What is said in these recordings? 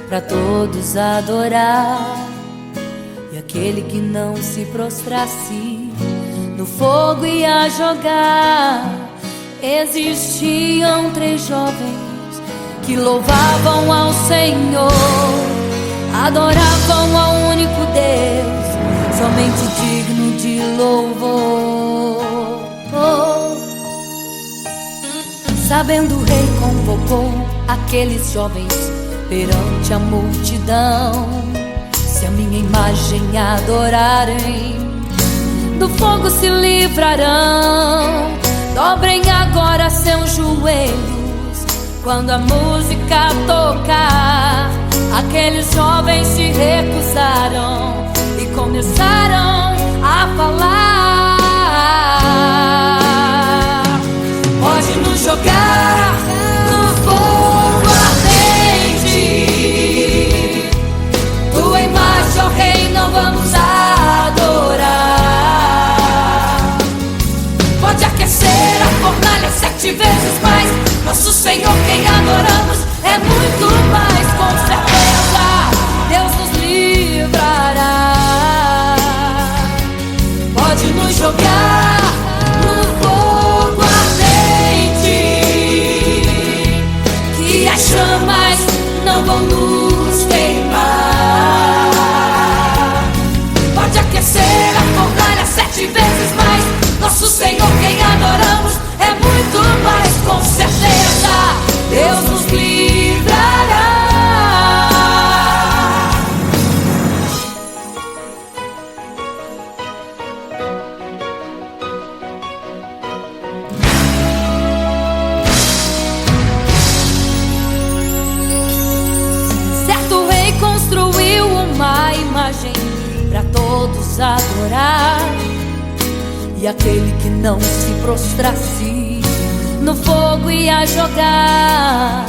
pra todos adorar. E aquele que não se prostrasse no fogo ia jogar. Existiam 3 jovens que louvavam ao Senhor, adoravam ao único Deus, somente digno de louvor. Sabendo o rei convocou aqueles jovens perante a multidão. Se a minha imagem adorarem, do fogo se livrarão. Dobrem agora seus joelhos quando a música tocar. Aqueles jovens se recusaram e começaram a falar: pode nos jogar no fogo ardente, tua imagem, ó Rei, não vamos adorar. Pode aquecer a fornalha 7 vezes mais, nosso Senhor quem adoramos é muito mais, com certeza Deus nos livrará. Pode nos jogar no fogo ardente, que as chamas não vão nos queimar. Pode aquecer a fornalha 7 vezes mais, nosso Senhor quem adoramos é muito mais, com certeza Deus nos livrará. Certo rei construiu uma imagem para todos adorar. E aquele que não se prostrasse no fogo ia jogar.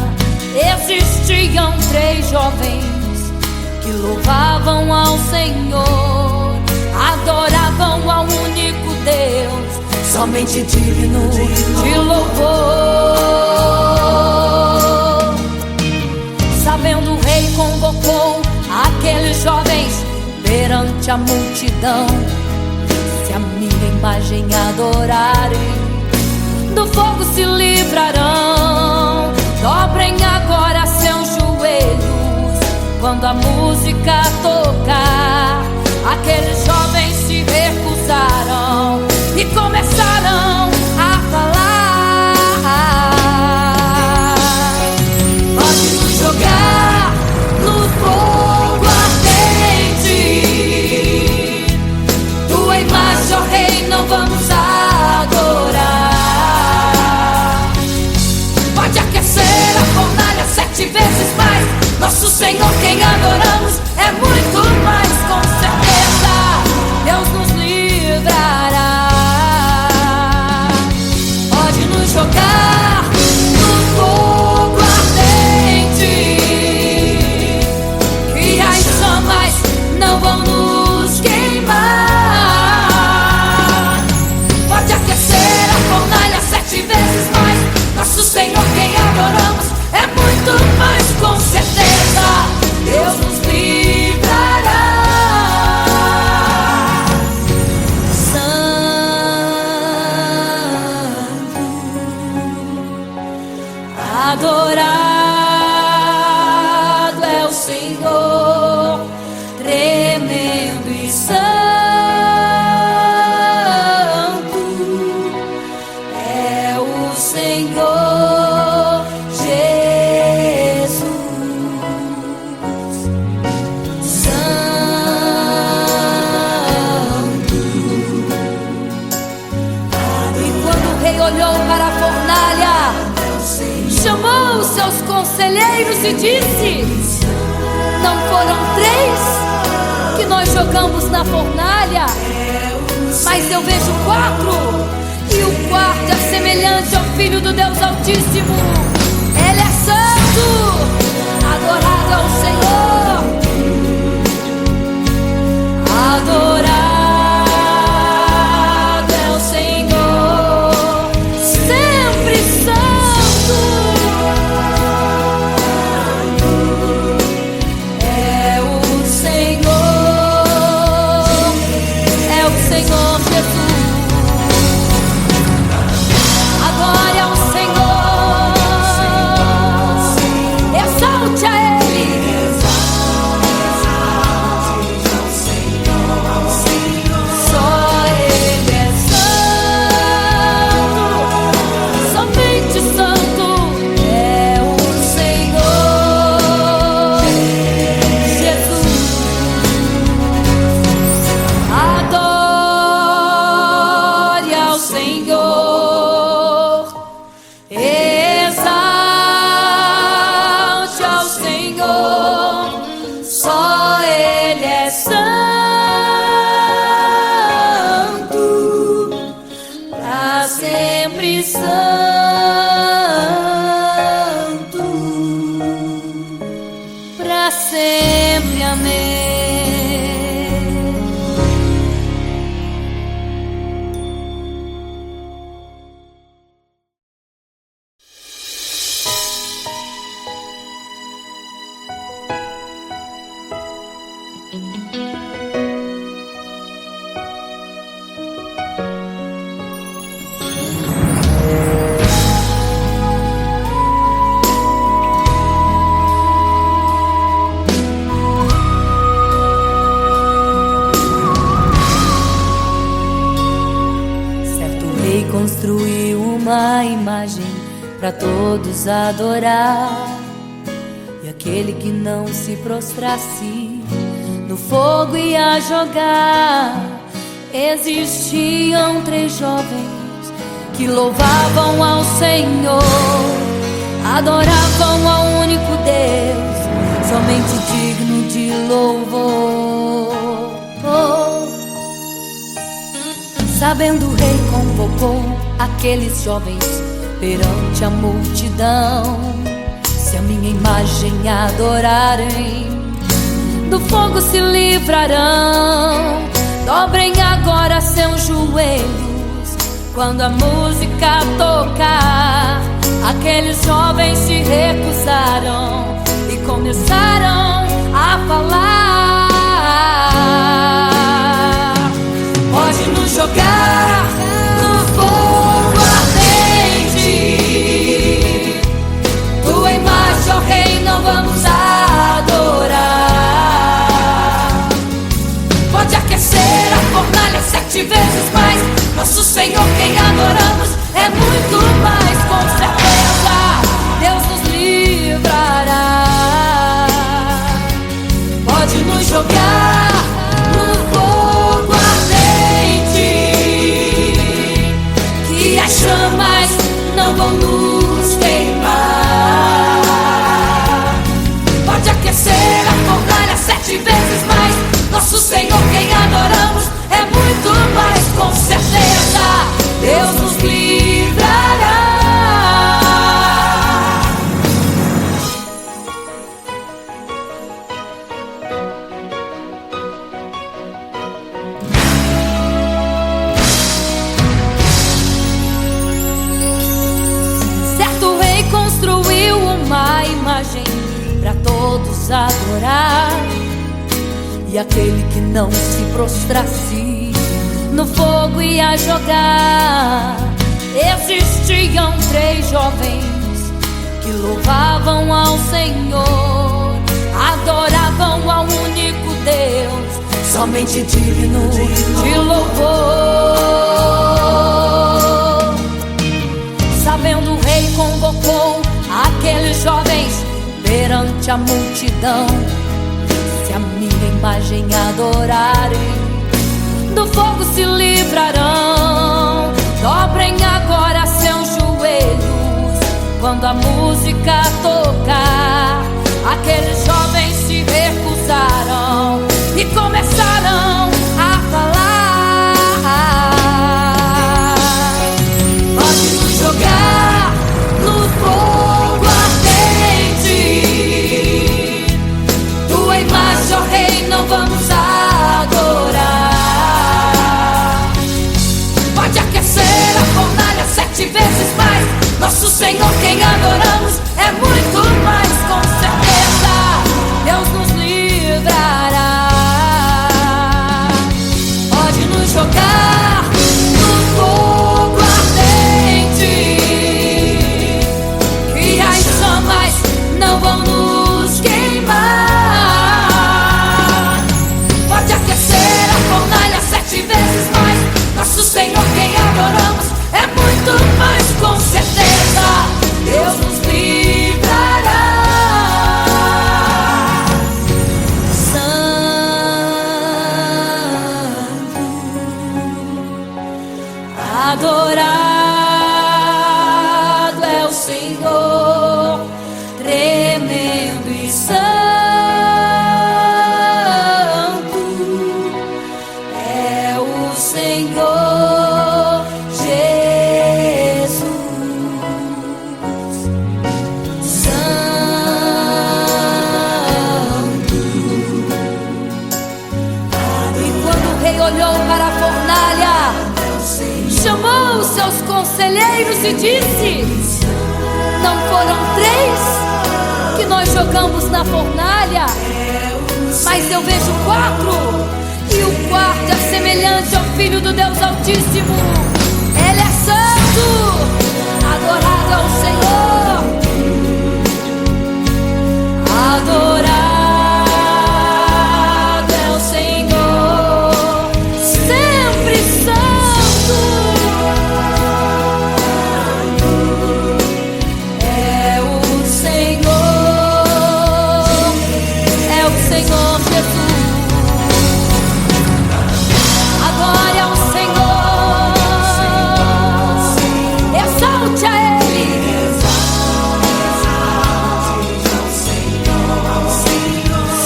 Existiam 3 jovens que louvavam ao Senhor, adoravam ao único Deus, somente digno de louvor. Sabendo o rei convocou aqueles jovens perante a multidão. Se a minha imagem adorarem, do fogo se livrarão. Dobrem agora seus joelhos quando a música tocar. Aqueles jovens se recusaram e começaram a falar: pode nos jogar no fogo ardente, tua imagem, ó Rei, não vamos adorar. Pode aquecer a fornalha 7 vezes mais, nosso Senhor quem adoramos é muito mais, com certeza Deus nos livrará. Pode nos jogar no fogo ardente, que as chamas não vão nos queimar. Pode aquecer a fornalha 7 vezes mais, nosso Senhor quem adoramos é muito mais, com certeza Deus nos livrará. Santo, adorado é o Senhor, tremendo e santo é o Senhor Jesus. Santo. E quando o rei olhou para a fornalha, chamou os seus conselheiros e disse: não foram 3 que nós jogamos na fornalha, mas eu vejo 4, e o quarto é semelhante ao Filho do Deus Altíssimo. Ele é santo, adorado ao Senhor, adorado é o Senhor, sempre santo. Senhor, só Ele é santo, pra sempre santo, pra sempre. Amém. Construiu uma imagem para todos adorar, e aquele que não se prostrasse no fogo ia jogar. Existiam 3 jovens que louvavam ao Senhor, adoravam ao único Deus, somente digno de louvor. Sabendo, o rei convocou aqueles jovens perante a multidão. Se a minha imagem adorarem, do fogo se livrarão. Dobrem agora seus joelhos quando a música tocar. Aqueles jovens se recusaram e começaram a falar: pode nos jogar no fogo ardente, tua imagem, ó Rei, não vamos adorar. Pode aquecer a fornalha 7 vezes mais, nosso Senhor, quem adoramos, é muito mais. Com certeza Deus nos livrará. Pode nos jogar no fogo ardente, que as chamas não vão nos queimar. Pode aquecer a fornalha 7 vezes mais, nosso Senhor, quem adoramos, é muito mais. Com certeza Deus nos livrará. Certo rei construiu uma imagem para todos adorar, e aquele que não se prostrasse no fogo ia jogar. Existiam 3 jovens que louvavam ao Senhor, adoravam ao único Deus, somente digno de louvor. Sabendo, o rei convocou aqueles jovens perante a multidão. Se a minha imagem adorarem, do fogo se livrarão. Dobrem agora seus joelhos quando a música tocar. Aqueles jovens se recusaram e começaram a falar: pode nos jogar no fogo ardente, tua imagem, ó Rei, não vamos adorar. Pode aquecer a fornalha 7 vezes mais, nosso Senhor, quem adoramos, é muito mais. Com certeza seus conselheiros e disse: não foram 3 que nós jogamos na fornalha, mas eu vejo 4, e o quarto é semelhante ao Filho do Deus Altíssimo. Ele é santo, adorado ao Senhor, adorado é o Senhor, sempre santo. É o Senhor Jesus. Adore ao Senhor, exalte a Ele.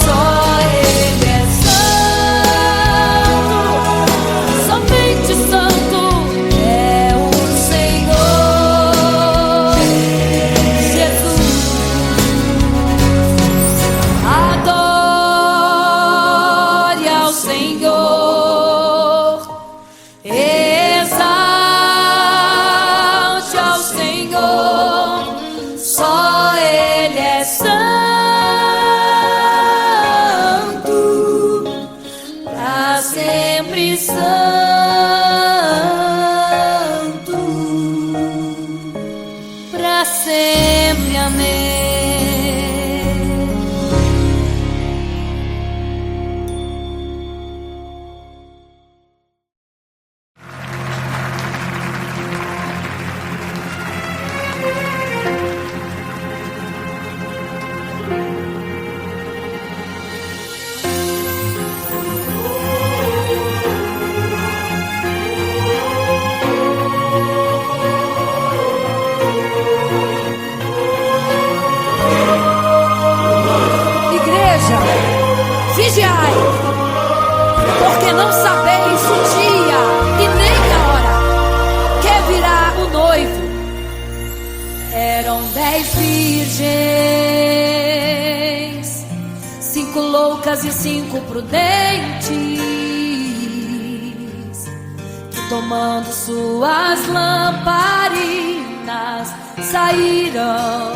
Só Ele é santo, somente santo é o Senhor Jesus. Adore ao Senhor, exalte ao Senhor, só Ele é santo, pra sempre santo, pra sempre. Amém. Igreja, vigiai, porque não sabeis o dia e nem a hora que virá o noivo. Eram 10 virgens, 5 loucas e 5 prudentes, que tomando suas lamparinas saíram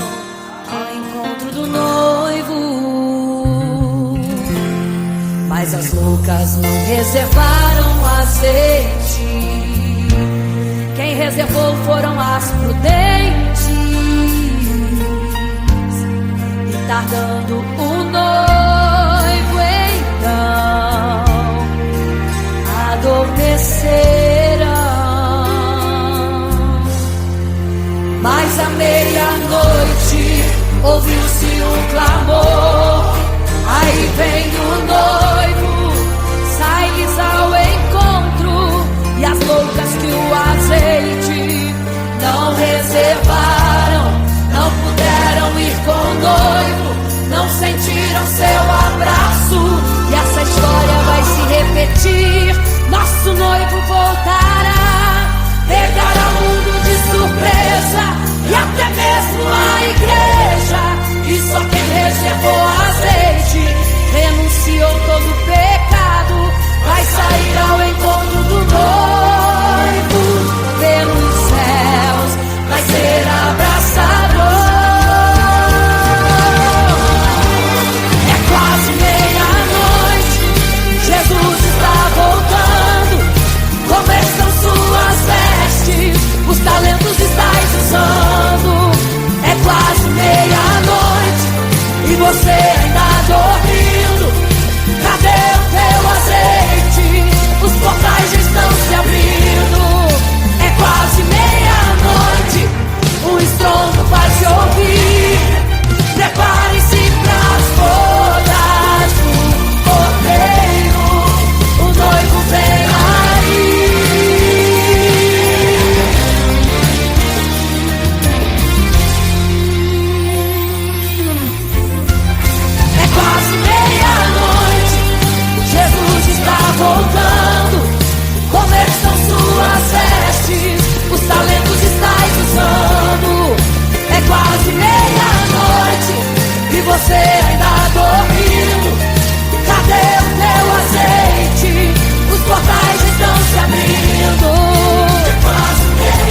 ao encontro do noivo. Mas as loucas não reservaram azeite, quem reservou foram as prudentes. E tardando o noivo então adormeceram. Mas à meia-noite ouviu-se um clamor: aí vem o noivo, sai-lhes ao encontro. E as loucas que o azeite não reservaram, não puderam ir com o noivo, não sentiram seu abraço. E essa história vai se repetir. Nosso noivo voltará, pegará o mundo de surpresa, e até mesmo a igreja. E só quem reservou azeite, renunciou todo o pecado, vai sair ao encontro do noivo. Pelos céus vai ser abraçador. É quase meia-noite, Jesus está voltando. Como estão suas vestes? Os talentos estáis usando. É quase meia-noite e você ainda dormindo. Cadê o teu azeite? Os portais já estão se abrindo. É quase meia-noite, o estrondo vai se ouvir. Prepare-se pras bodas do Cordeiro, o noivo vem aí. É quase meia-noite, Jesus está voltando. Como estão suas vestes? Os talentos estáis usando. É quase meia-noite e você ainda dormindo. Cadê o teu azeite? Os portais estão se abrindo. É quase meia-noite.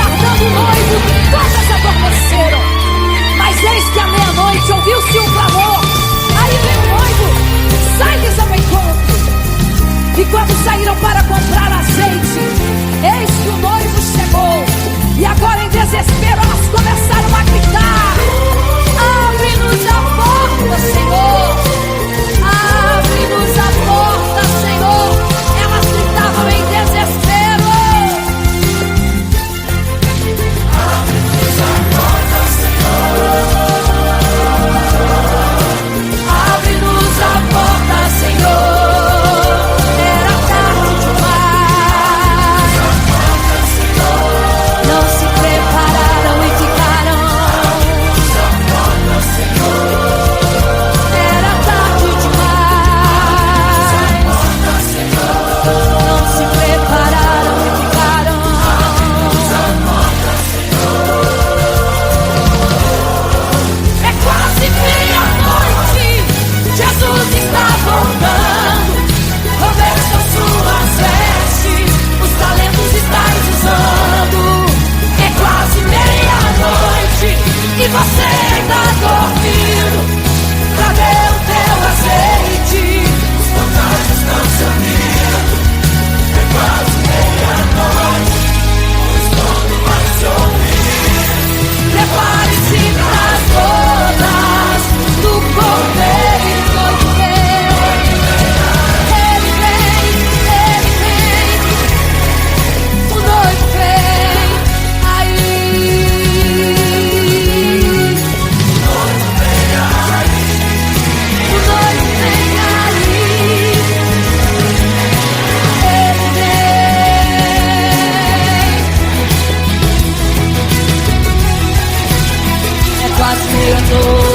aguardando o noivo, todas adormeceram. Mas eis que à meia-noite ouviu-se um clamor. Aí vem o noivo, sai-lhes ao encontro. E quando saíram para comprar azeite, eis que o noivo chegou. E agora em desespero elas começaram a gritar: abre-nos a porta, Senhor. Abre-nos a porta, Senhor. Elas gritavam em desespero: abre-nos a porta, Senhor. Abre-nos a porta, Senhor. Era tarde demais. Não se prepararam e ficaram. Era tarde demais. Não se prepararam e ficaram. É quase meia-noite. Jesus está voltando. Conversa suas vestes, os talentos estáis usando. É quase meia-noite e você ainda dormindo. Cadê o teu azeite? Os contatos estão sumindo. É quase meia-noite, pois todo vai se ouvir. Prepare-se para as bodas do Cordeiro. Ele vem, o noivo vem. Aí, o noivo vem aí. Ele vem. É quase meia-noite.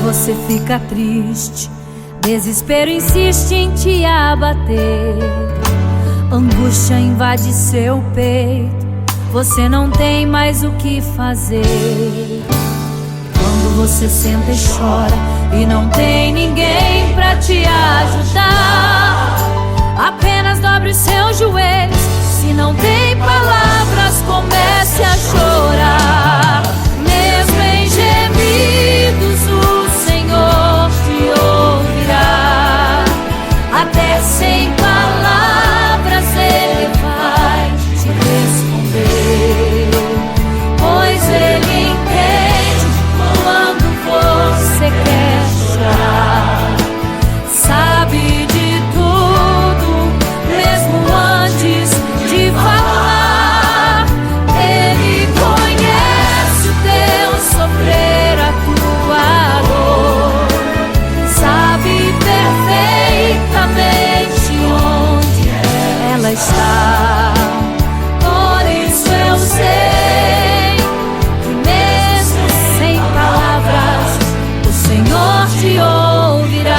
Você fica triste, desespero insiste em te abater, angústia invade seu peito, você não tem mais o que fazer. Quando você senta e chora e não tem ninguém pra te ajudar, apenas dobre os seus joelhos. Se não tem palavras, comece a chorar. Mesmo em gemidos, o Senhor te ouvirá. Até sem palavras Ele vai te responder, pois Ele entende quando você quer chorar. Sabe de tudo, mesmo antes de falar. Ele conhece o teu sofrer, a tua dor. Sabe perfeitamente onde ela está. Por isso eu sei que mesmo sem palavras o Senhor te ouvirá.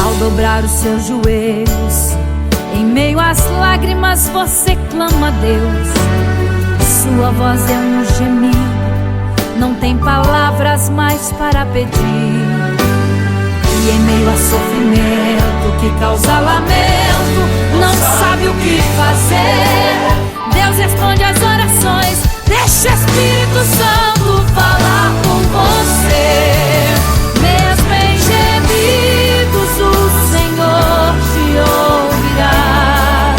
Ao dobrar os seus joelhos, em meio às lágrimas você clama a Deus. Sua voz é um gemido, não tem palavras mais para pedir. E em meio a sofrimento que causa lamento, não sabe o que fazer, Deus responde às orações. Deixa o Espírito Santo falar com você. Mesmo em gemidos o Senhor te ouvirá.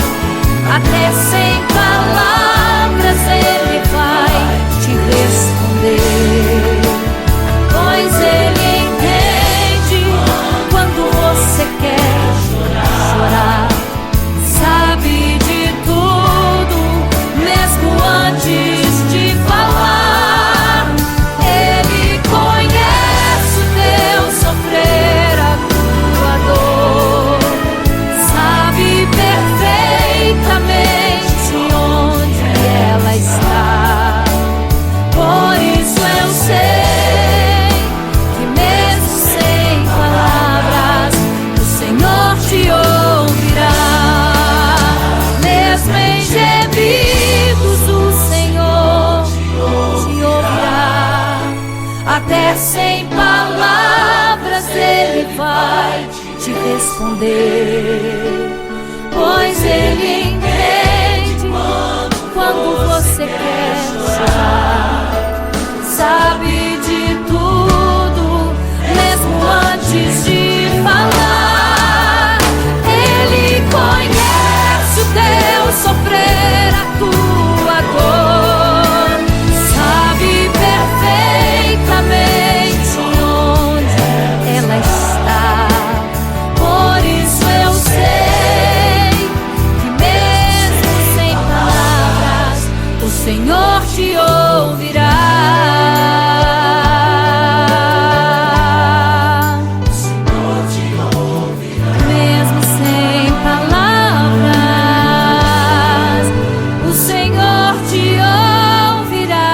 Até sem palavras Ele vai te responder. Pois Ele entende quando você quer chorar. Sabe de tudo, mesmo antes de falar. Ele conhece o teu sofrer, a tua dor. Sabe perfeitamente onde ela está. Por isso eu sei que mesmo sem palavras o Senhor te ouvirá. Mesmo em gemidos o Senhor te ouvirá. Até sem palavras Ele vai te responder. Pois Ele entende quando você quer chorar. Sabe de tudo, mesmo antes de falar. Ele conhece o teu sofrer, a tua dor. Sabe perfeitamente onde ela está. Por isso eu sei que mesmo sem palavras o Senhor te ouvirá. Mesmo sem palavras o Senhor te ouvirá.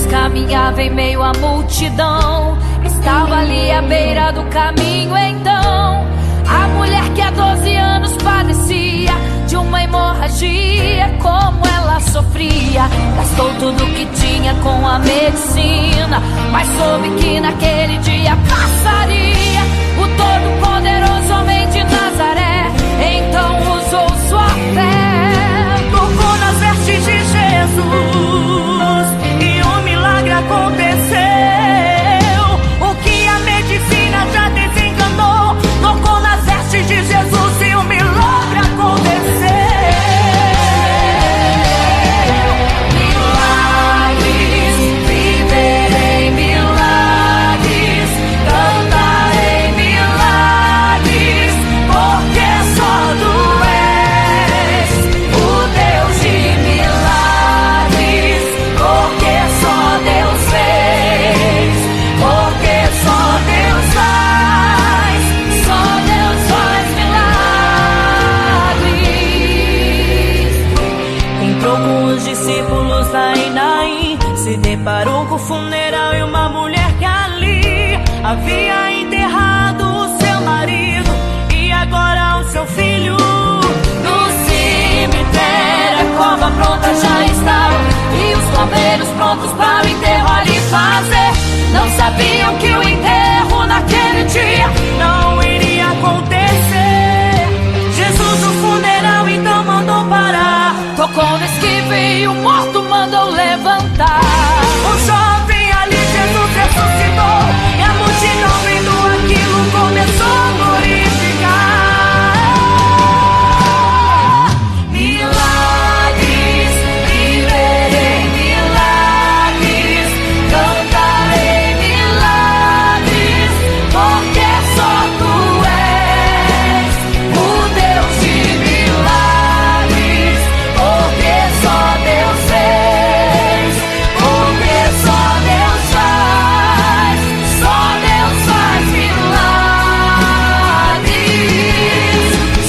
Caminhava em meio à multidão, estava ali à beira do caminho. Então a mulher que há 12 anos padecia de uma hemorragia, como ela sofria, gastou tudo que tinha com a medicina, mas soube que naquele dia passaria. O Todo-Poderoso homem de Nazaré então usou sua fé, tocou nas vestes de Jesus e um milagre aconteceu. O que a medicina já desenganou, tocou nas vestes de Jesus e um milagre aconteceu. discípulos lá em Naim se deparou com o funeral e uma mulher que ali havia enterrado o seu marido e agora o seu filho. No cemitério a cova pronta já estava e os bombeiros prontos para o enterro ali fazer. Não sabiam que o enterro naquele dia não iria acontecer. Jesus no funeral então mandou parar, tocou no esquife e o morto mandou levantar. O jovem ali Jesus ressuscitou e a multidão vendo aquilo começou a glorificar. Milagres, viverei milagres, cantarei milagres, porque só tu és o Deus de milagres, porque só Deus fez, porque só Deus faz milagres.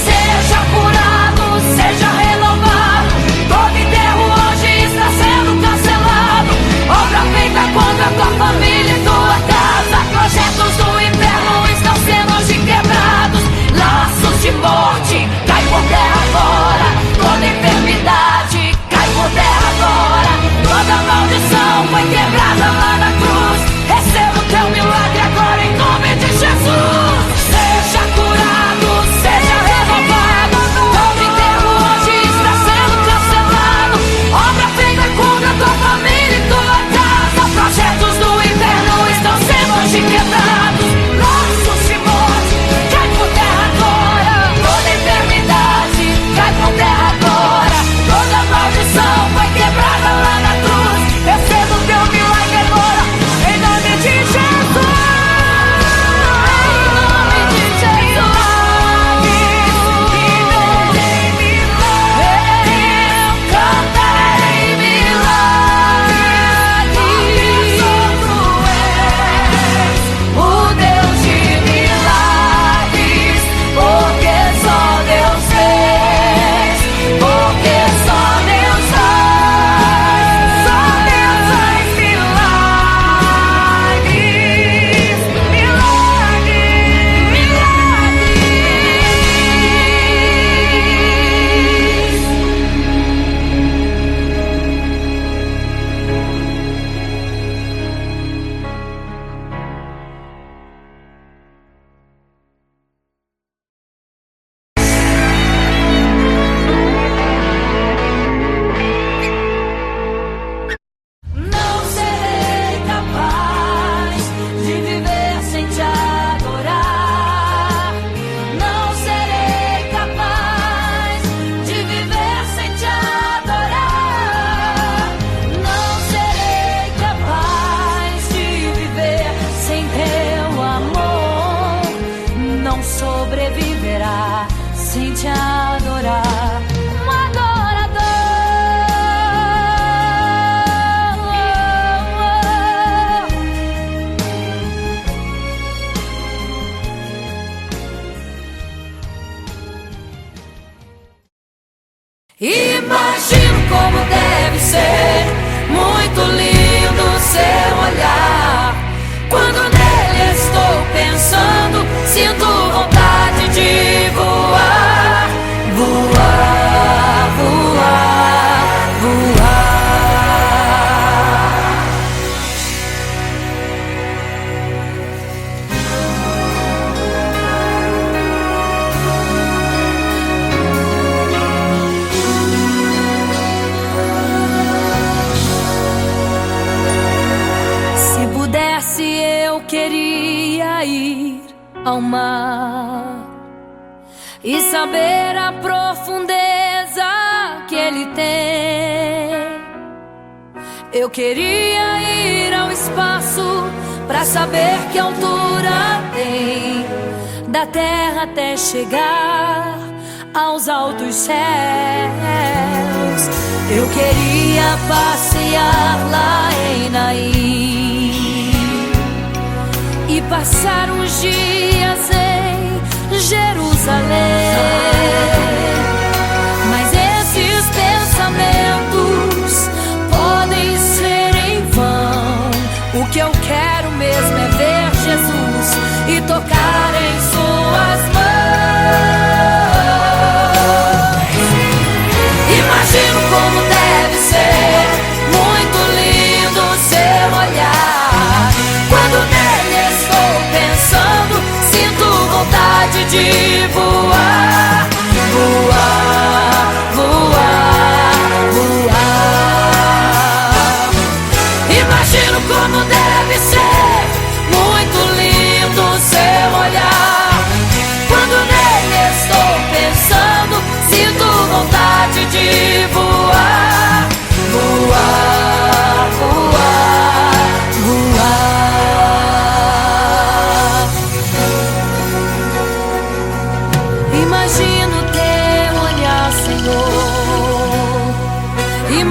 Seja curado, seja renovado, todo enterro hoje está sendo cancelado. Obra feita contra a tua família e tua casa, projetos do inferno estão sendo hoje quebrados. Laços de morte cai por terra agora, toda enfermidade cai por terra agora, toda maldição foi quebrada lá na cruz. Receba o teu milagre agora em nome de Jesus. Seja curado, seja renovado, todo enterro hoje está sendo cancelado. Obra feita contra a tua família e tua casa, projetos do inferno estão sendo hoje quebrados. Laços de morte cai por terra agora, toda enfermidade cai por terra agora, toda maldição foi quebrada lá na cruz. Receba o teu milagre agora em nome de Jesus. Não serei capaz de viver sem te adorar. Não serei capaz de viver sem te adorar. Não serei capaz de viver sem teu amor. Não sobreviverá sem te adorar. Um adorador. Imagino como deve ser muito lindo seu olhar. Quando nele estou pensando, sinto vontade de voar, voar, voar, voar. Se pudesse eu queria ir ao mar e saber a profundeza que ele tem. Eu queria ir ao espaço pra saber que altura tem, da terra até chegar aos altos céus. Eu queria passear lá em Naim e passar uns dias em Jerusalém. Mas esses pensamentos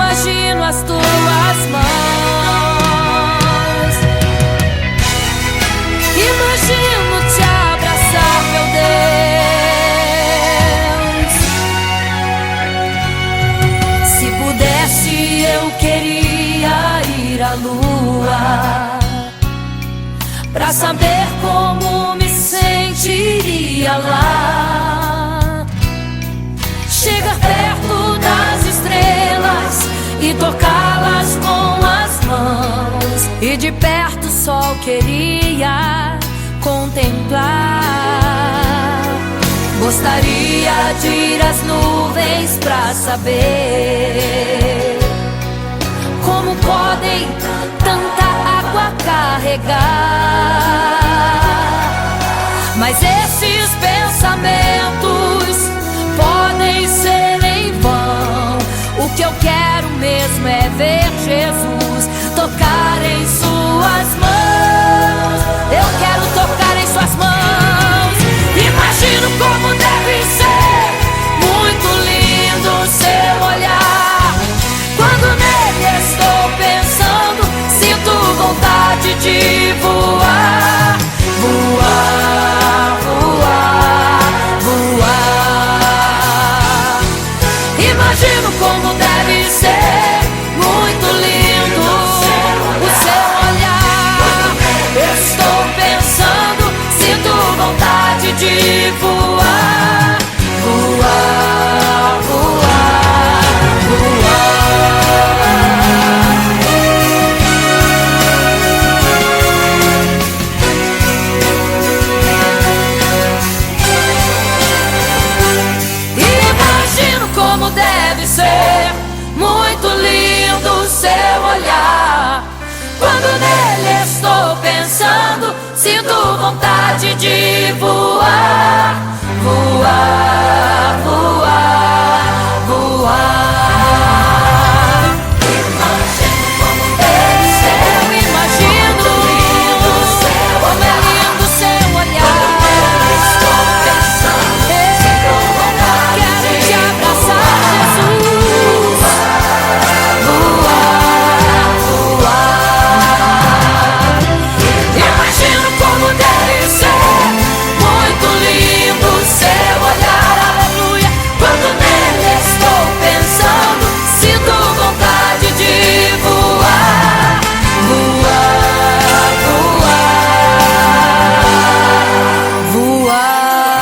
Imagino as tuas mãos, imagino te abraçar, meu Deus. Se pudesse, eu queria ir à lua pra saber como me sentiria lá. Chegar perto das estrelas e tocá-las com as mãos, e de perto só queria contemplar. Gostaria de ir às nuvens pra saber como podem tanta água carregar. Mas esses pensamentos podem ser em vão. O que eu quero mesmo é ver Jesus tocar em suas mãos. Eu quero tocar em suas mãos. Imagino como deve ser muito lindo seu olhar. Quando nele estou pensando, sinto vontade de voar. Voar, voar, voar. Imagino como deve ser muito lindo o seu olhar. Estou pensando, sinto vontade de voar. Voar, voar, Imagino como deve ser muito lindo o seu olhar. Quando nele estou pensando, sinto vontade de voar. Voar, voar, voar. Imagino como deve ser. Eu imagino como é lindo o seu olhar. Estou pensando, sinto vontade. Quero te abraçar, Jesus. Voar, voar. Imagino como deve ser muito lindo o seu olhar. Aleluia. Quando nele estou pensando, sinto vontade de voar. Voar, voar, voar.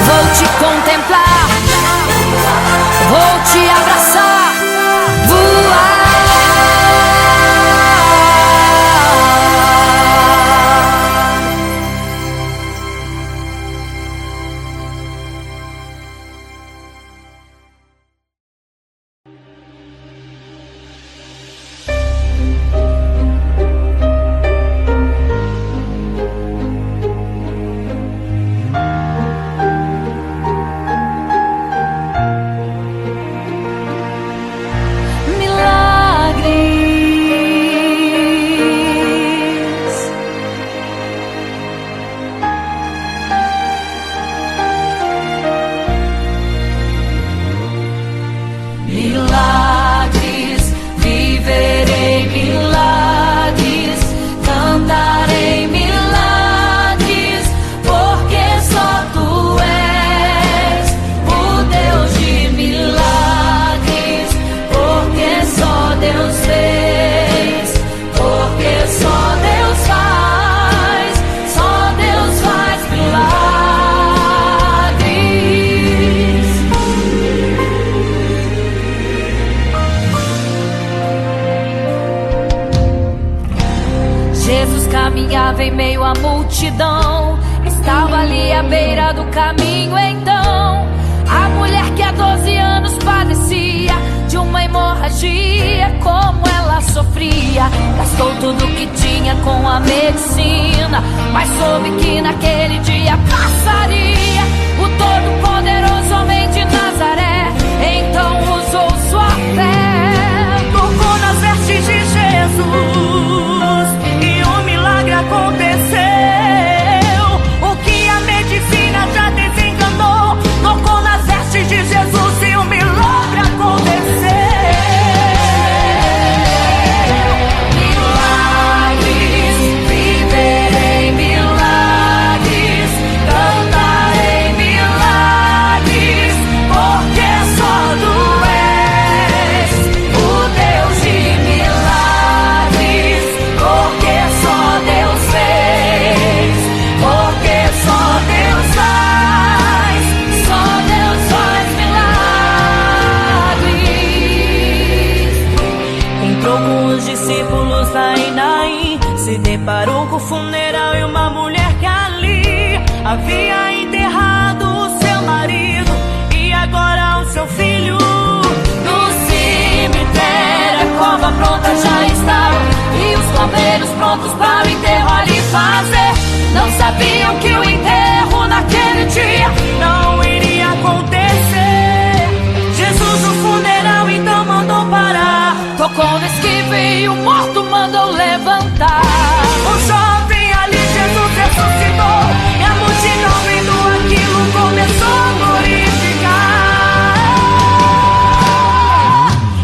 Vou te contemplar, vou te abraçar. Voar. Milagres, milagres, viverei milagres, cantarei milagres, porque só tu és o Deus de milagres, porque só Deus fez, porque só Deus faz milagres. Jesus caminhava em meio à multidão, estava ali à beira do caminho. Então a mulher que há 12 anos padecia de uma hemorragia, como ela sofria, gastou tudo que tinha com a medicina, mas soube que naquele dia passaria. O Todo-Poderoso homem de Nazaré então usou sua fé, tocou nas vestes de Jesus e um milagre aconteceu. O que a medicina já desencanou, tocou loucos para o enterro ali fazer. Não sabiam que o enterro naquele dia não iria acontecer. Jesus no funeral então mandou parar, tocou no esquive e o morto mandou levantar. O jovem ali, Jesus ressuscitou, e a multidão vendo aquilo começou a glorificar.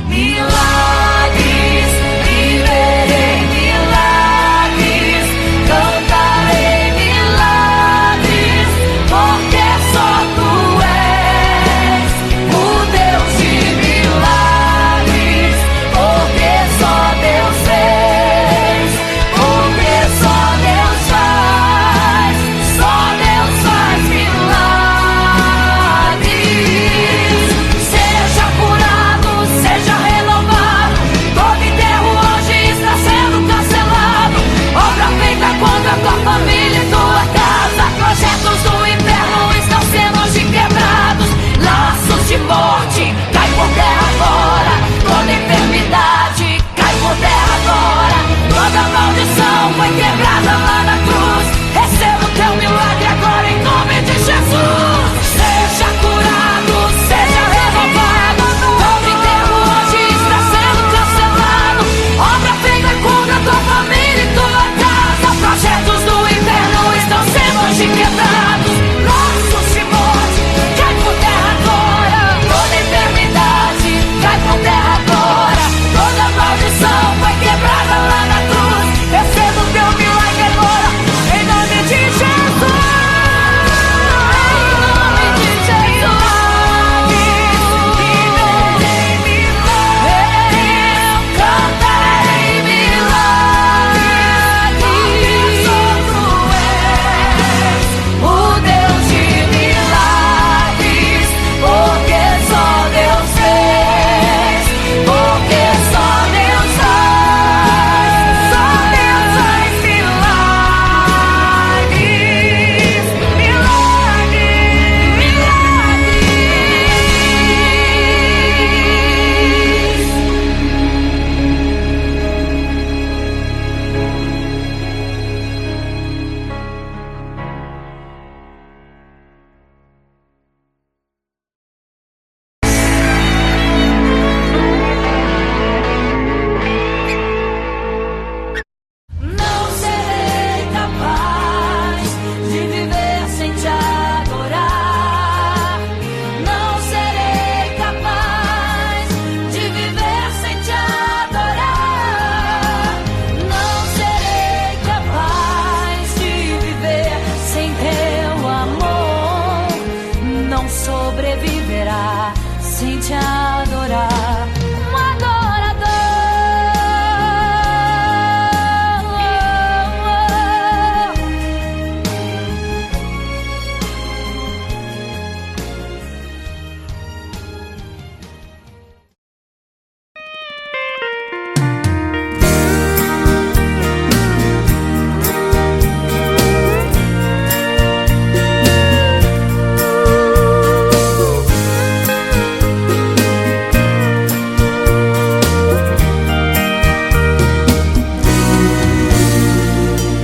Milagres, viverei milagres, cantarei milagres, porque só tu és o Deus de milagres, porque só Deus fez, porque só Deus faz, só Deus faz milagres. Seja curado, seja renovado, todo enterro hoje está sendo cancelado. Obra feita contra tua família e tua casa, projetos do inferno estão sendo hoje quebrados. Laços de morte cai por terra agora, toda enfermidade cai por terra agora, toda maldição foi quebrada lá na cruz. Receba o teu milagre agora em nome de Jesus. Seja curado, seja renovado, todo enterro hoje está sendo cancelado. Obra feita contra tua família e tua casa, projetos do inferno estão sendo hoje quebrados. Laços de morte cai por terra agora, toda enfermidade cai por terra agora, toda maldição foi quebrada lá na cruz. Receba o teu milagre agora em nome de Jesus. Não serei capaz de viver sem te adorar. Não serei capaz de viver sem te adorar. Não serei capaz de viver sem teu amor. Não sobreviverá sem te adorar. Um adorador.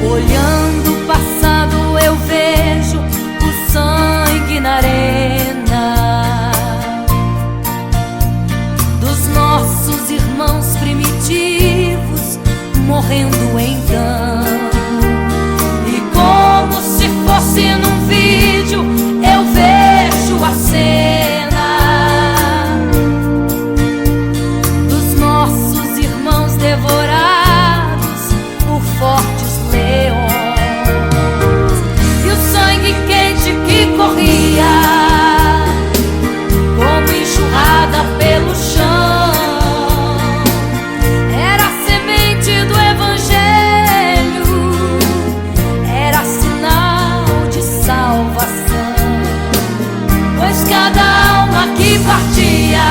Olhando o passado eu vejo o sangue na arena dos nossos irmãos primitivos morrendo então. E como se fosse num vídeo eu vejo a cena dos nossos irmãos devorados por fortes leões. E o sangue quente que corria como enxurrada pelo chão era a semente do evangelho, era sinal de salvação. Pois cada alma que partia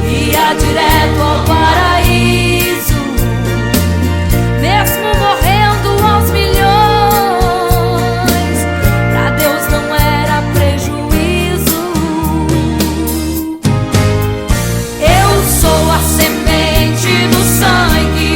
ia direto ao paraíso, mesmo morrendo aos milhões. Pra Deus não era prejuízo. Eu sou a semente do sangue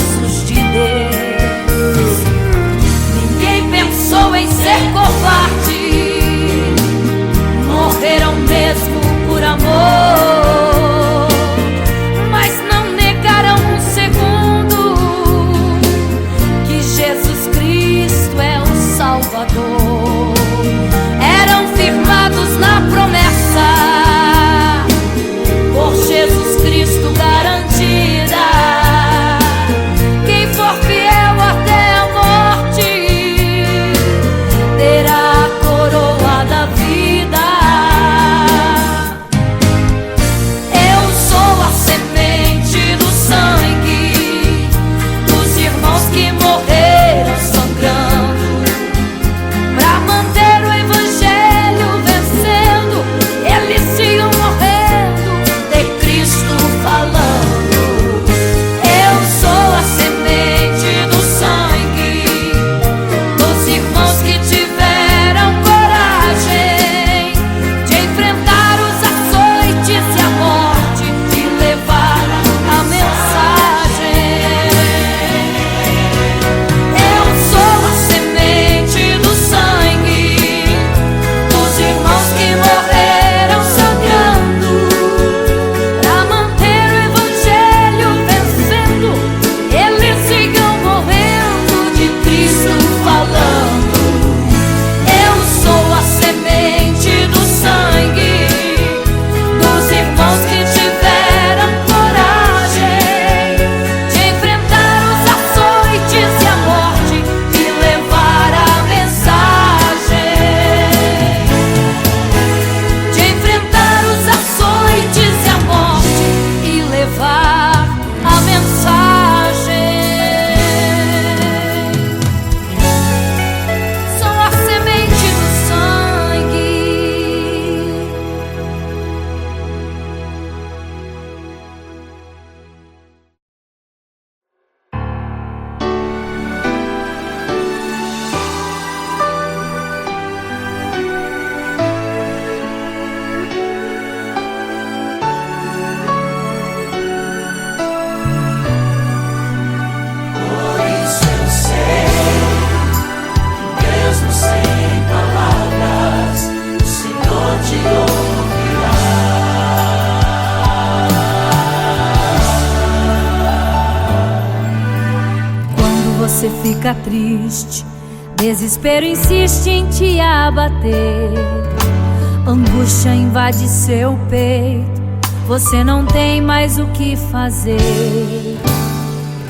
poderosos de Deus. Ninguém pensou em ser covarde, morreram mesmo por amor, mas não negaram um segundo que Jesus Cristo é o Salvador. Eram firmados na promessa, por Jesus Cristo garantida. Quem for fiel até a morte terá a coroa da vida. Eu sou a semente do sangue dos irmãos que morreram sangrando pra manter o evangelho vencendo. Eles iam morrendo de Cristo falando. Eu sou a semente do sangue dos irmãos que tiveram coragem de enfrentar os açoites e a morte e levar a mensagem. Eu sou a semente do sangue dos irmãos que morreram sangrando pra manter o evangelho vencendo. Eles sigam morrendo de Cristo falando. Eu sou a semente do sangue dos irmãos que tiveram coragem de enfrentar os açoites e a morte e levar a mensagem. De enfrentar os açoites e a morte e levar a mensagem. Sou a semente do sangue. Por isso eu sei, mesmo sem palavras, o Senhor te ouvirá. Quando você fica triste, desespero insiste em te abater, angústia invade seu peito, você não tem mais o que fazer.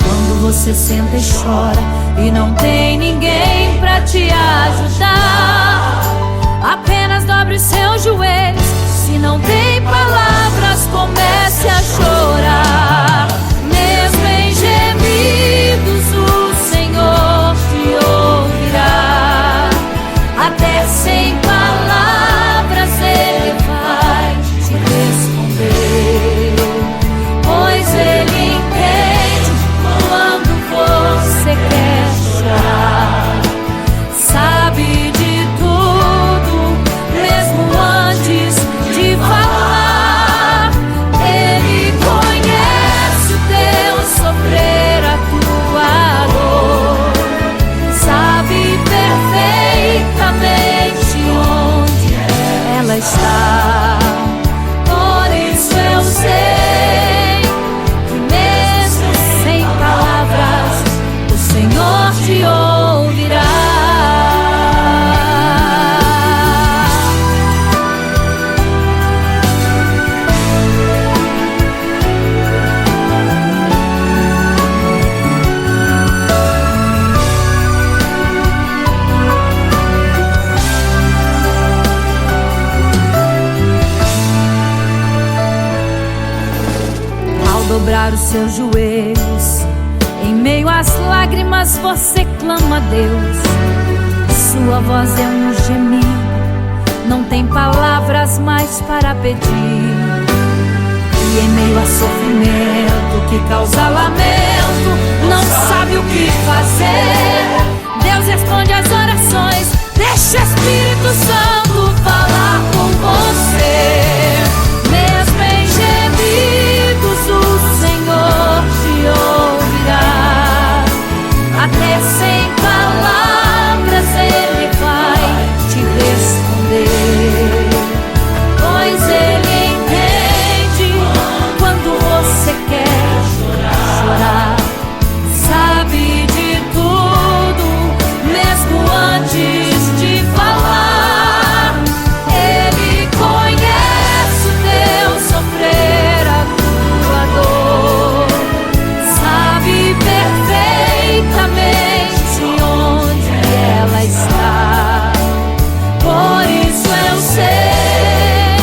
Quando você senta e chora e não tem ninguém pra te ajudar, apenas dobre os seus joelhos. Se não tem palavras, comece a chorar. Mesmo em gemidos, o Senhor te ouvirá. Até sem palavras Ele vai te responder, pois Ele entende quando você quer chorar. Sabe de tudo, mesmo antes de falar. Ele conhece o teu sofrer, a tua dor. Sabe perfeitamente onde ela está. Por isso eu sei que mesmo sem palavras o Senhor te ouvirá. Ao dobrar os seus joelhos, em meio às lágrimas você clama a Deus. Sua voz é um gemido, não tem palavras mais para pedir. E em meio a sofrimento que causa lamento, não sabe o que fazer. Deus responde às orações, deixa o Espírito Santo falar com você. Mesmo em gemidos o Senhor te ouvirá. Até sem palavras Ele vai te responder, pois Ele entende quando você quer chorar. Sabe de tudo, mesmo antes de falar. Ele conhece o teu sofrer, a tua dor. Sabe perfeitamente onde ela está. Por isso eu sei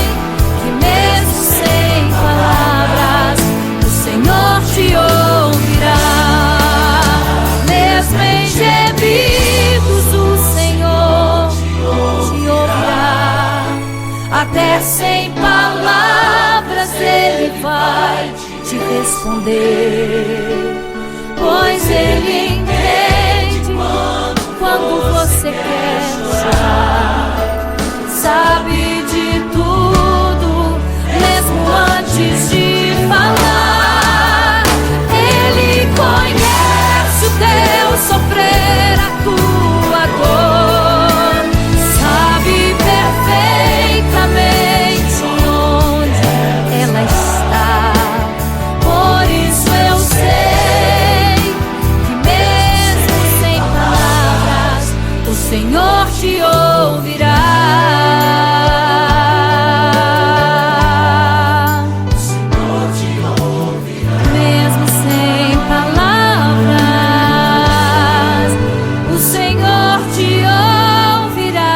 que mesmo sem palavras o Senhor te ouvirá. Mesmo em gemidos o Senhor te ouvirá. Até sem palavras Ele vai te responder, pois Ele entende quando você quer chorar. Sabe de tudo, mesmo antes de falar. Ele conhece o teu sofrer, a tua dor. Sabe perfeitamente onde ela está. Por isso eu sei que mesmo sem palavras o Senhor te ouvirá. Mesmo sem palavras o Senhor te ouvirá.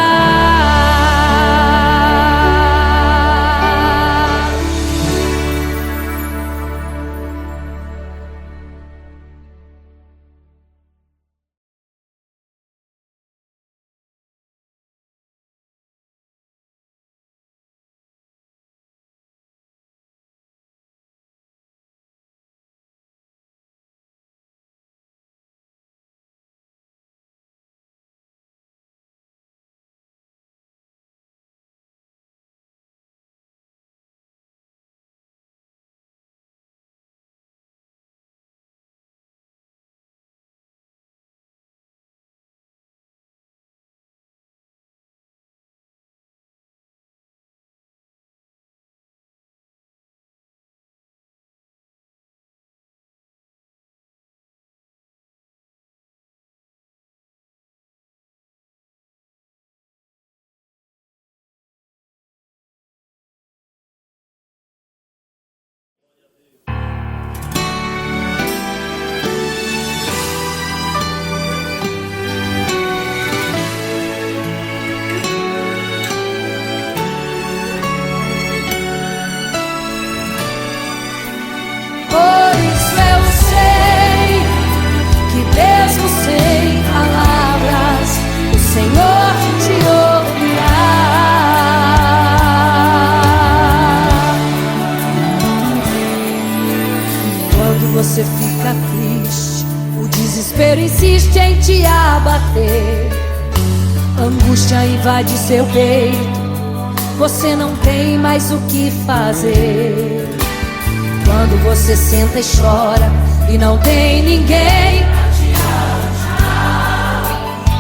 Por isso eu sei que mesmo sem palavras o Senhor te ouvirá. Quando você fica triste, o desespero insiste em te abater. Angústia invade seu peito, você não tem mais o que fazer. Quando você senta e chora e não tem ninguém,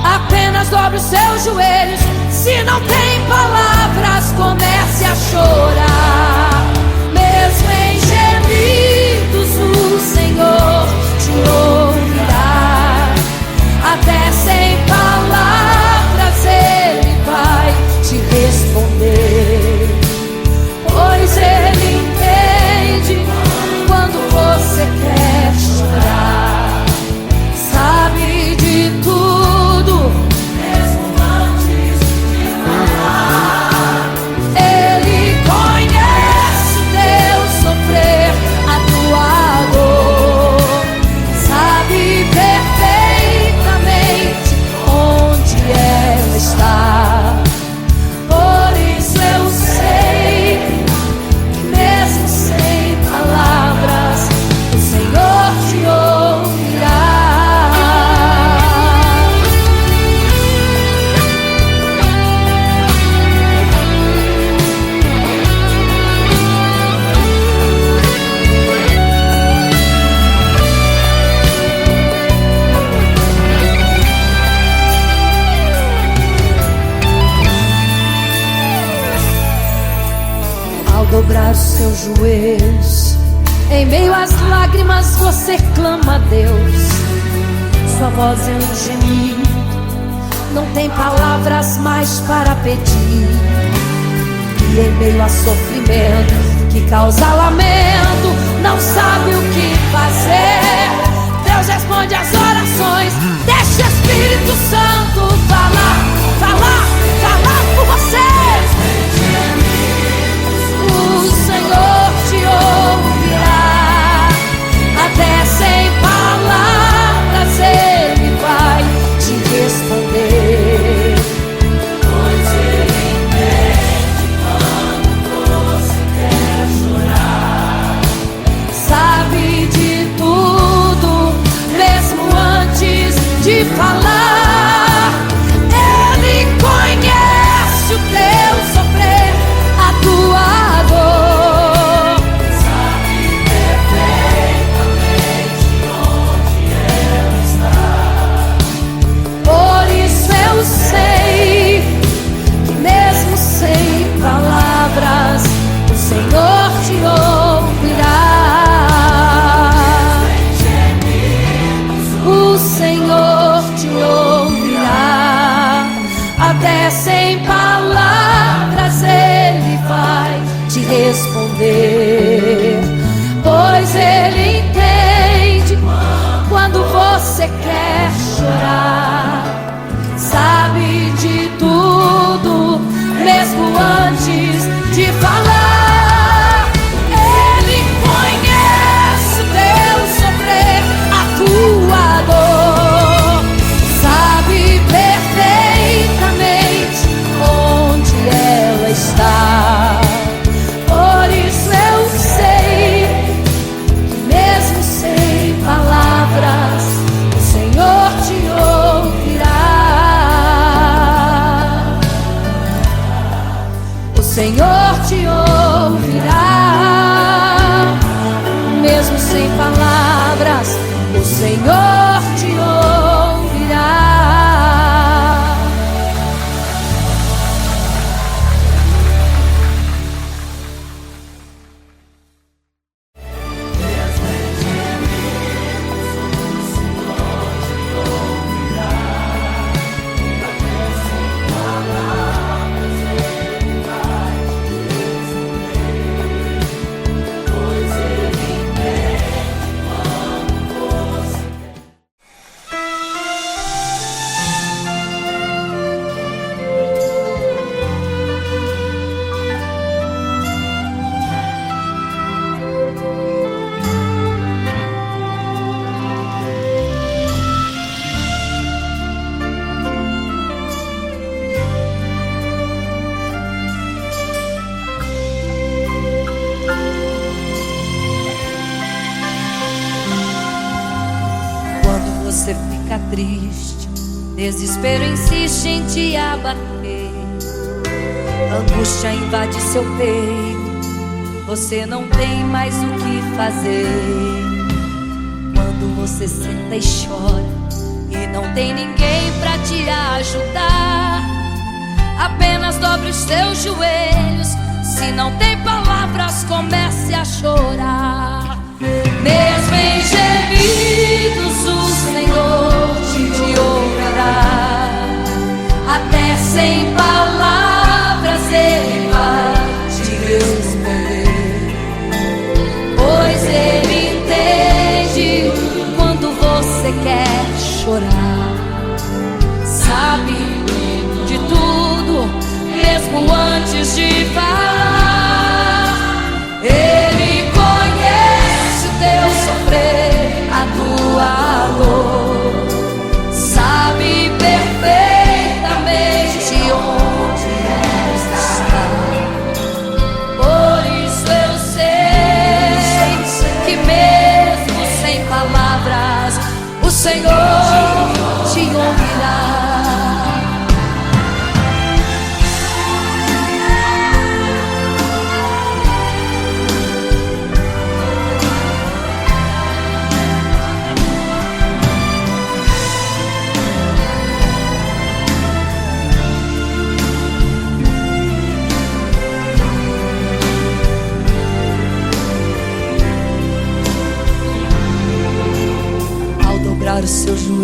apenas dobre os seus joelhos. Se não tem palavras, comece a chorar. Mesmo em gemidos o Senhor te ouvirá. Até sem palavras Ele vai te responder, pois Ele entende quando você quer chorar. Sabe de tudo, mesmo antes de falar. Ele conhece seus joelhos. Em meio às lágrimas você clama a Deus. Sua voz é um gemido, não tem palavras mais para pedir. E em meio a sofrimento que causa lamento, não sabe o que fazer. Deus responde às orações. Deixa o Espírito Santo falar, falar, falar por você. O Senhor te ouvirá, até sem palavras Ele vai te responder. Pois Ele entende quando você quer chorar. Sabe de tudo, mesmo antes de falar. Ele conhece o teu sofrer, a tua dor. Sabe perfeitamente onde ela está. Por isso eu sei que mesmo sem palavras o Senhor te ouvirá. O Senhor te ouvirá, até sem palavras Ele vai te responder. Pois Ele entende quando você quer chorar. Sabe de tudo, mesmo antes de falar. Ele conhece o teu sofrer, a tua dor. Sabe perfeitamente onde ela está. Por isso eu sei que mesmo sem palavras o Senhor te ouvirá. O Senhor te ouvirá, mesmo sem palavras o Senhor te ouvirá. Você fica triste, desespero insiste em te abater, angústia invade seu peito, você não tem mais o que fazer. Quando você senta e chora e não tem ninguém pra te ajudar, apenas dobre os seus joelhos. Se não tem palavras, comece a chorar. Mesmo em gemidos o Senhor te ouvirá, até sem palavras Ele vai te responder. Pois Ele entende quando você quer chorar. Sabe de tudo, mesmo antes de falar. Ele conhece o teu sofrer, a tua dor. Sabe perfeitamente onde ela está. Por isso eu sei que mesmo sem palavras o Senhor te ouvirá.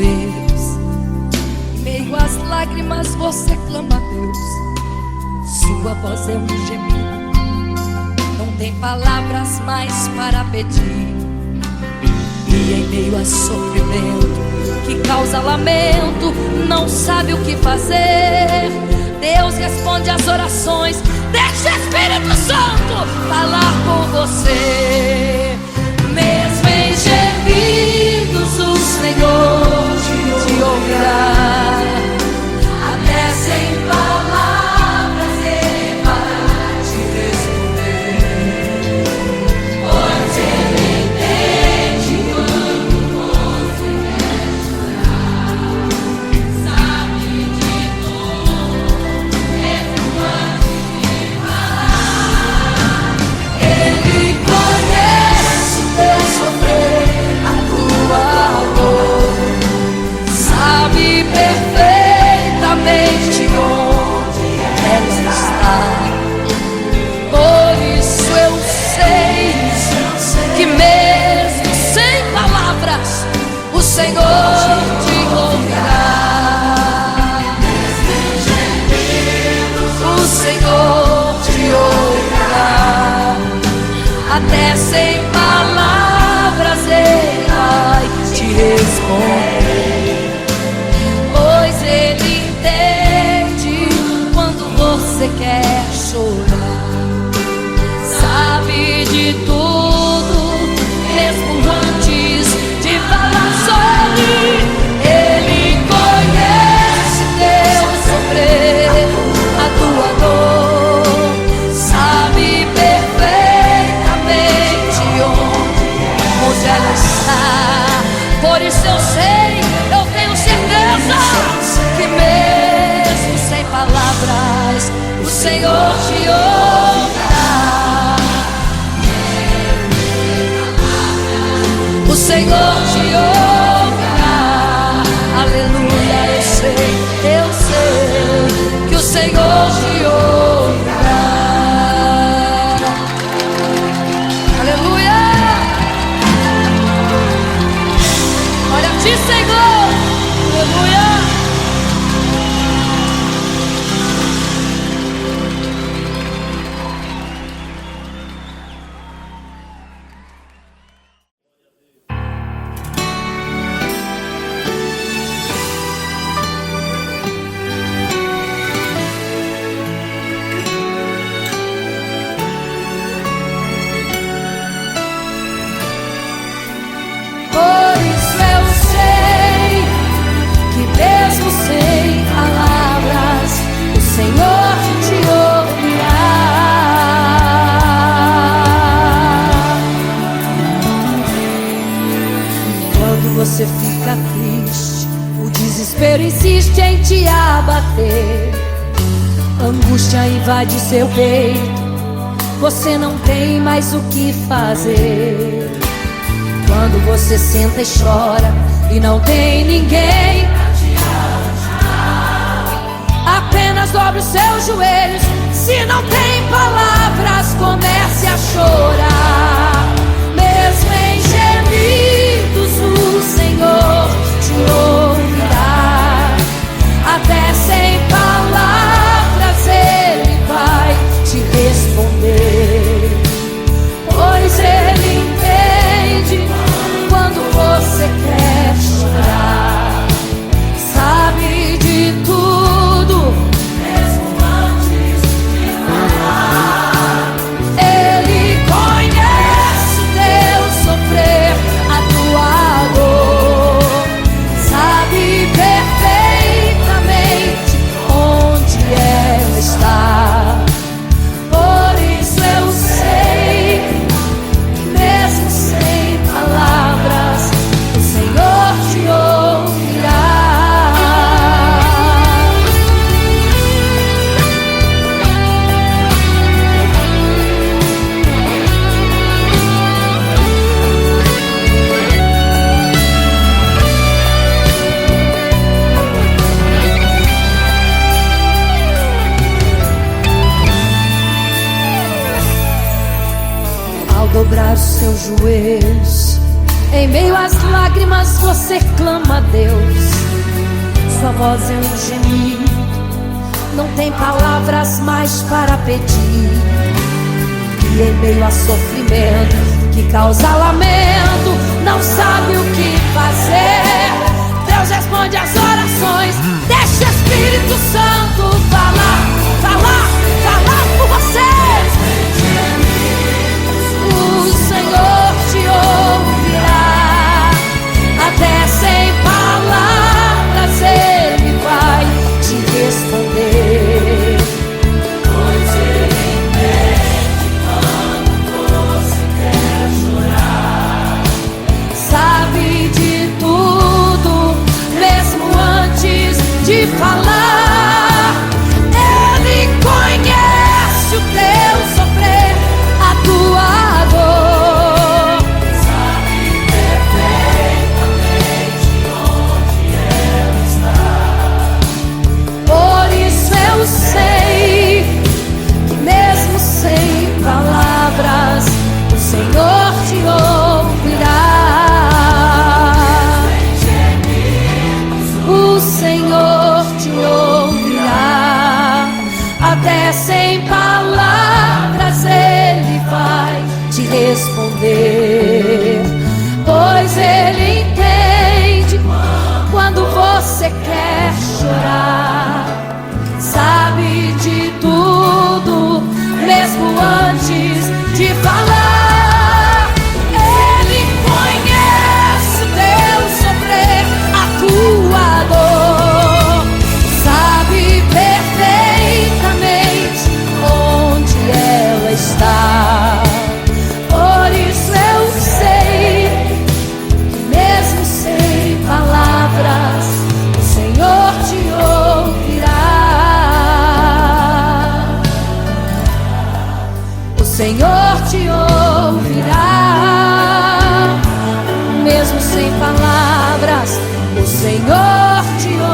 vez, em meio às lágrimas você clama a Deus. Sua voz é um gemido, não tem palavras mais para pedir. E em meio a sofrimento que causa lamento, não sabe o que fazer. Deus responde às orações, deixa o Espírito Santo falar com você. Mesmo em gemidos o Senhor te ouvirá, até sem palavras Ele vai te responder, pois Ele entende quando você quer chorar, sabe de tudo, mesmo antes de falar. Ele conhece o teu sofrer, a tua dor, sabe perfeitamente onde ela está. Por isso eu sei que mesmo sem palavras o Senhor te ouvirá. O Senhor te ouvirá, até sem palavras Ele vai te responder, pois Ele entende quando você quer chorar, sabe de tudo, mesmo antes de falar sobre. Ele conhece teu sofrer, a tua dor, sabe perfeitamente onde ela está. Por isso eu sei, eu tenho certeza que mesmo sem palavras o Senhor te ouvirá. O Senhor te ouvirá. Aleluia, eu sei que o Senhor te ouvirá. Aleluia. Glória a ti, Senhor. Aleluia. Por isso eu sei que mesmo sem palavras o Senhor te ouvirá. Quando você fica triste, o desespero insiste em te abater, a angústia invade seu peito, você não tem mais o que fazer. Quando você senta e chora e não tem ninguém pra te ajudar, apenas dobre os seus joelhos. Se não tem palavras, comece a chorar. Mesmo em gemidos o Senhor te ouvirá, até sem palavras Ele vai te responder, pois Ele entende quando você quer chorar, sabe de tudo, mesmo antes de falar. Ele conhece o teu sofrer, a tua dor, sabe perfeitamente onde ela está. Por isso eu sei que mesmo sem palavras o Senhor te ouvirá. Ao dobrar os seus joelhos Em meio às lágrimas você clama a Deus. Sua voz é um gemido, não tem palavras mais para pedir. E em meio a sofrimento que causa lamento, não sabe o que fazer. Deus responde às orações. Deixa o Espírito Santo falar, falar, falar por você. O Senhor te ouvirá, até sem palavras Ele vai te responder. Pois Ele entende quando você quer chorar. Sabe de tudo, mesmo antes de falar. Ele conhece o teu sofrer, a tua dor. Sabe perfeitamente onde ela está. Por isso eu sei que mesmo sem palavras o Senhor te ouvirá. O Senhor te ouvirá, até sem palavras Ele vai te responder. Pois Ele entende quando você quer chorar. Sabe de tudo, mesmo antes de falar. Ele conhece o teu sofrer, a tua dor. Sabe perfeitamente onde ela está. Por isso eu sei que mesmo sem palavras o Senhor te ouvirá. O Senhor te ouvirá, mesmo sem palavras o Senhor te ouvirá.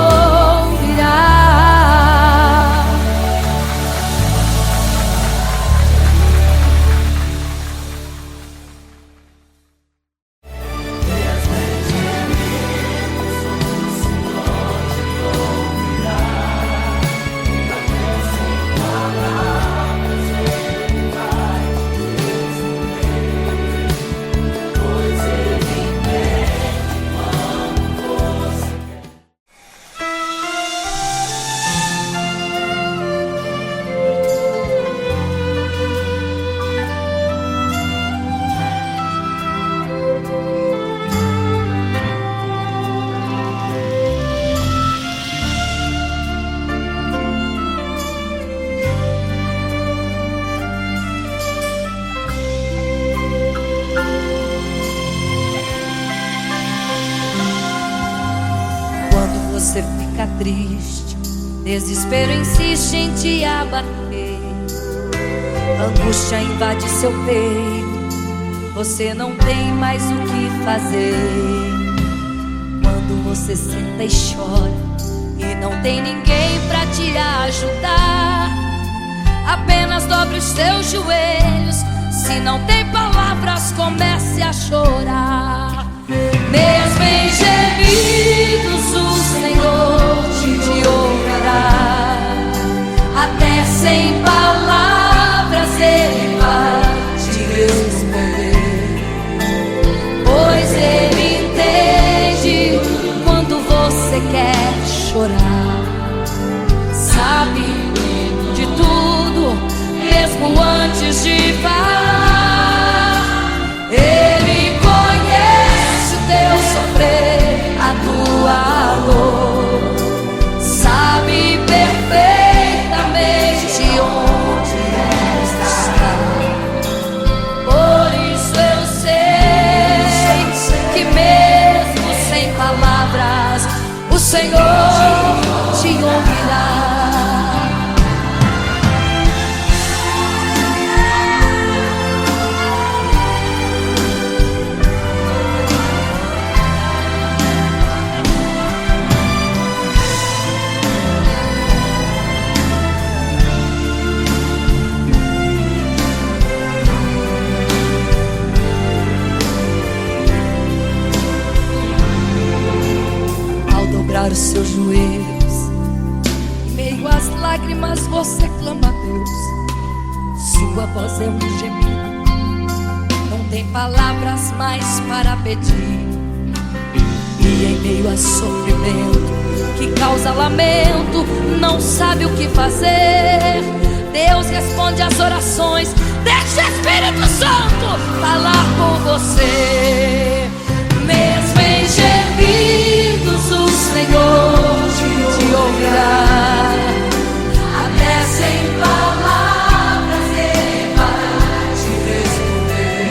Você fica triste, desespero insiste em te abater, angústia invade seu peito, você não tem mais o que fazer. Quando você senta e chora e não tem ninguém pra te ajudar, apenas dobre os seus joelhos. Se não tem palavras, comece a chorar. Mesmo em gemidos o Senhor te ouvirá, até sem palavras Ele vai te responder. Pois Ele entende quando você quer chorar. Sabe de tudo, mesmo antes de falar. Ele conhece o teu sofrer, a tua dor. Sabe perfeitamente onde ela está. Por isso eu sei que mesmo sem palavras o Senhor te ouvirá. dobrar os seus joelhos. Em meio às lágrimas você clama a Deus. Sua voz é um gemido, não tem palavras mais para pedir. E em meio a sofrimento que causa lamento, não sabe o que fazer. Deus responde às orações. Deixa o Espírito Santo falar por você. Mesmo em gemidos o Senhor te ouvirá. Até sem palavras Ele vai te responder.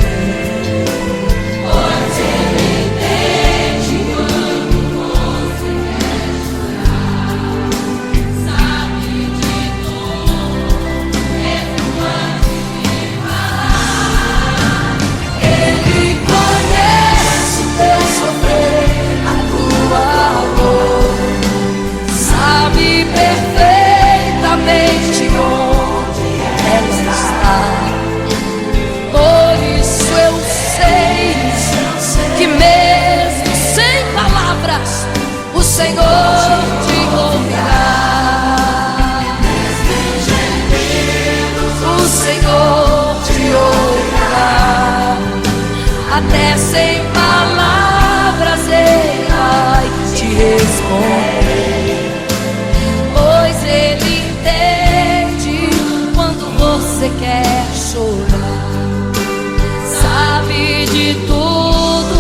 Pois Ele entende quando você quer chorar. Sabe de tudo, mesmo antes de falar. Ele conhece o teu sofrer, a tua dor. Sabe perfeitamente onde ela está. Por isso eu sei que mesmo sem palavras o Senhor te ouvirá. O Senhor te ouvirá. Até sem palavras Ele vai te responder. Pois Ele entende quando você quer chorar. Sabe de tudo,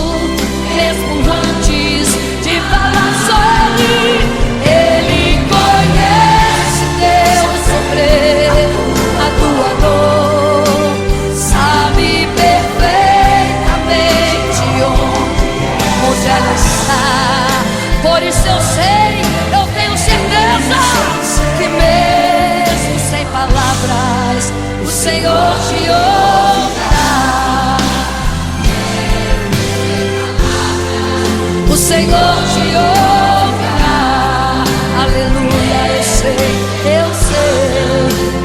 mesmo antes de falar sobre. Ele conhece teu sofrer, a tua dor. Sabe perfeitamente onde ela está. Por isso eu sei, eu tenho certeza que mesmo sem palavras o Senhor te ouvirá. O Senhor te ouvirá. Aleluia, eu sei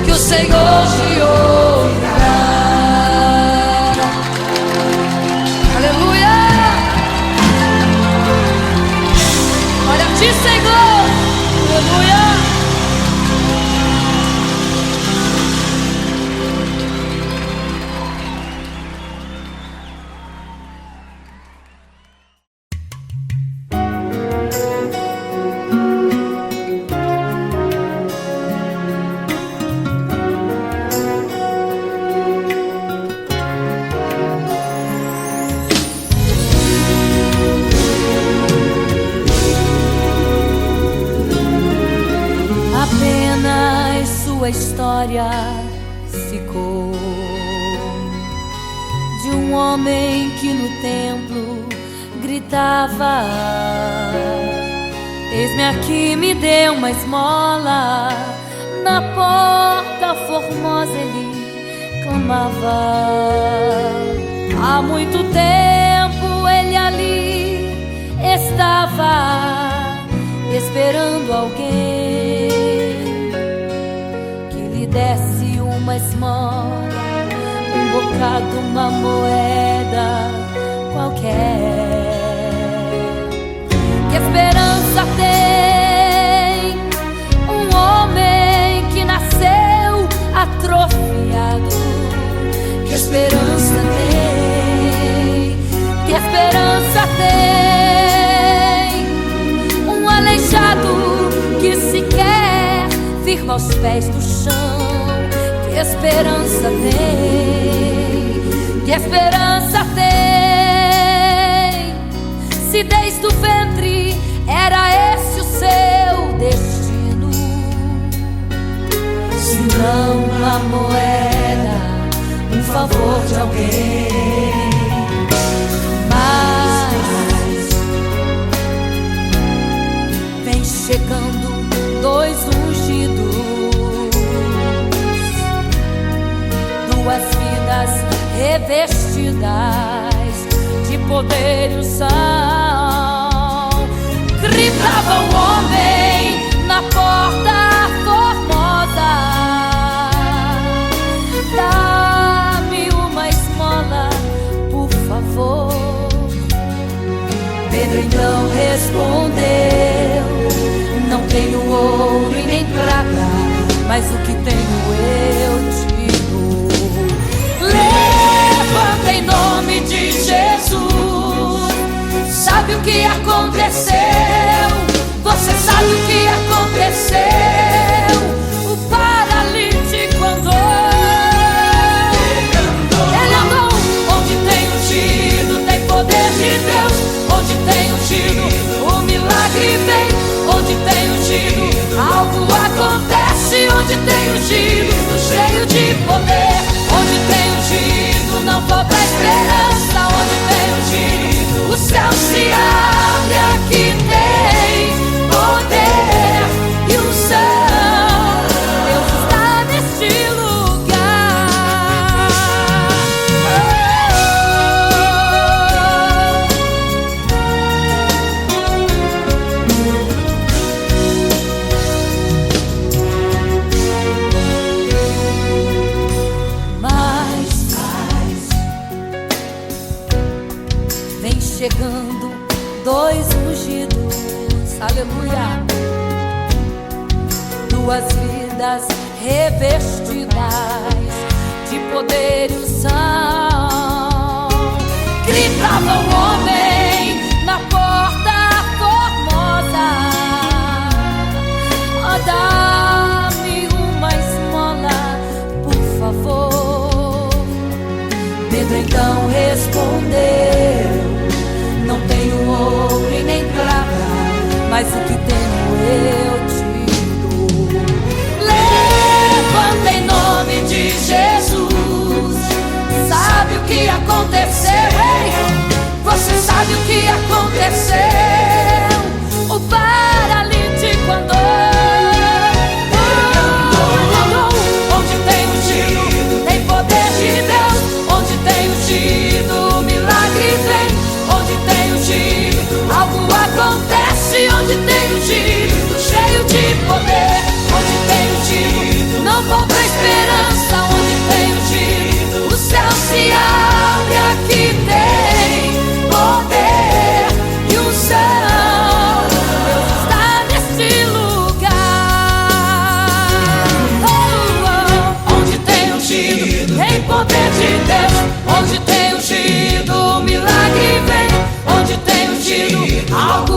que o Senhor te ouvirá. Aleluia. Olha a ti, Senhor. Aleluia. Apenas sua história ficou de um homem que no templo gritava: eis-me aqui, me dê uma esmola. Na porta formosa ele clamava. Há muito tempo ele ali estava esperando alguém que lhe desse uma esmola, um bocado, uma moeda qualquer. Que esperança tem um homem que nasceu atrofiado? Que esperança tem? Que esperança tem um aleijado que sequer firma aos pés do chão? Que esperança tem? Que esperança tem? Se desde o ventre era esse o seu destino, se não uma moeda, um favor de alguém. Mas vem chegando dois ungidos, duas vidas revestidas de poder e unção. Gritava o homem na porta formosa: dá-me uma esmola, por favor. Pedro então respondeu: que aconteceu. Você sabe o que aconteceu. O paralítico andou. Ele andou. Onde tem ungido, tem poder de Deus. Onde tem ungido, o milagre vem. Onde tem ungido, algo acontece. Onde tem ungido, cheio de poder. Onde tem ungido, não falta esperança. Onde tem ungido, o céu se abre. Aqui tem poder e unção. Deus está neste lugar. Mas vem chegando dois ungidos, aleluia, duas vidas revestidas de poder e unção. Gritava o homem na porta formosa: dá-me uma esmola, por favor. Pedro então respondeu: não tenho ouro e nem prata, mas o que tenho eu te dou. Levanta em nome de Jesus. Sabe o que aconteceu? Ei, você sabe o que aconteceu? O paralítico andou. Onde tem ungido, tem poder de Deus. Onde tem ungido, o milagre vem. Onde tem ungido, algo acontece. Onde tem ungido, cheio de poder. Onde tem ungido, não falta esperança. Onde tem ungido, o céu se abre. Aqui tem poder e unção. Deus está neste lugar. Onde tem ungido, tem poder de Deus. Onde tem ungido, o milagre vem. Onde tem ungido, algo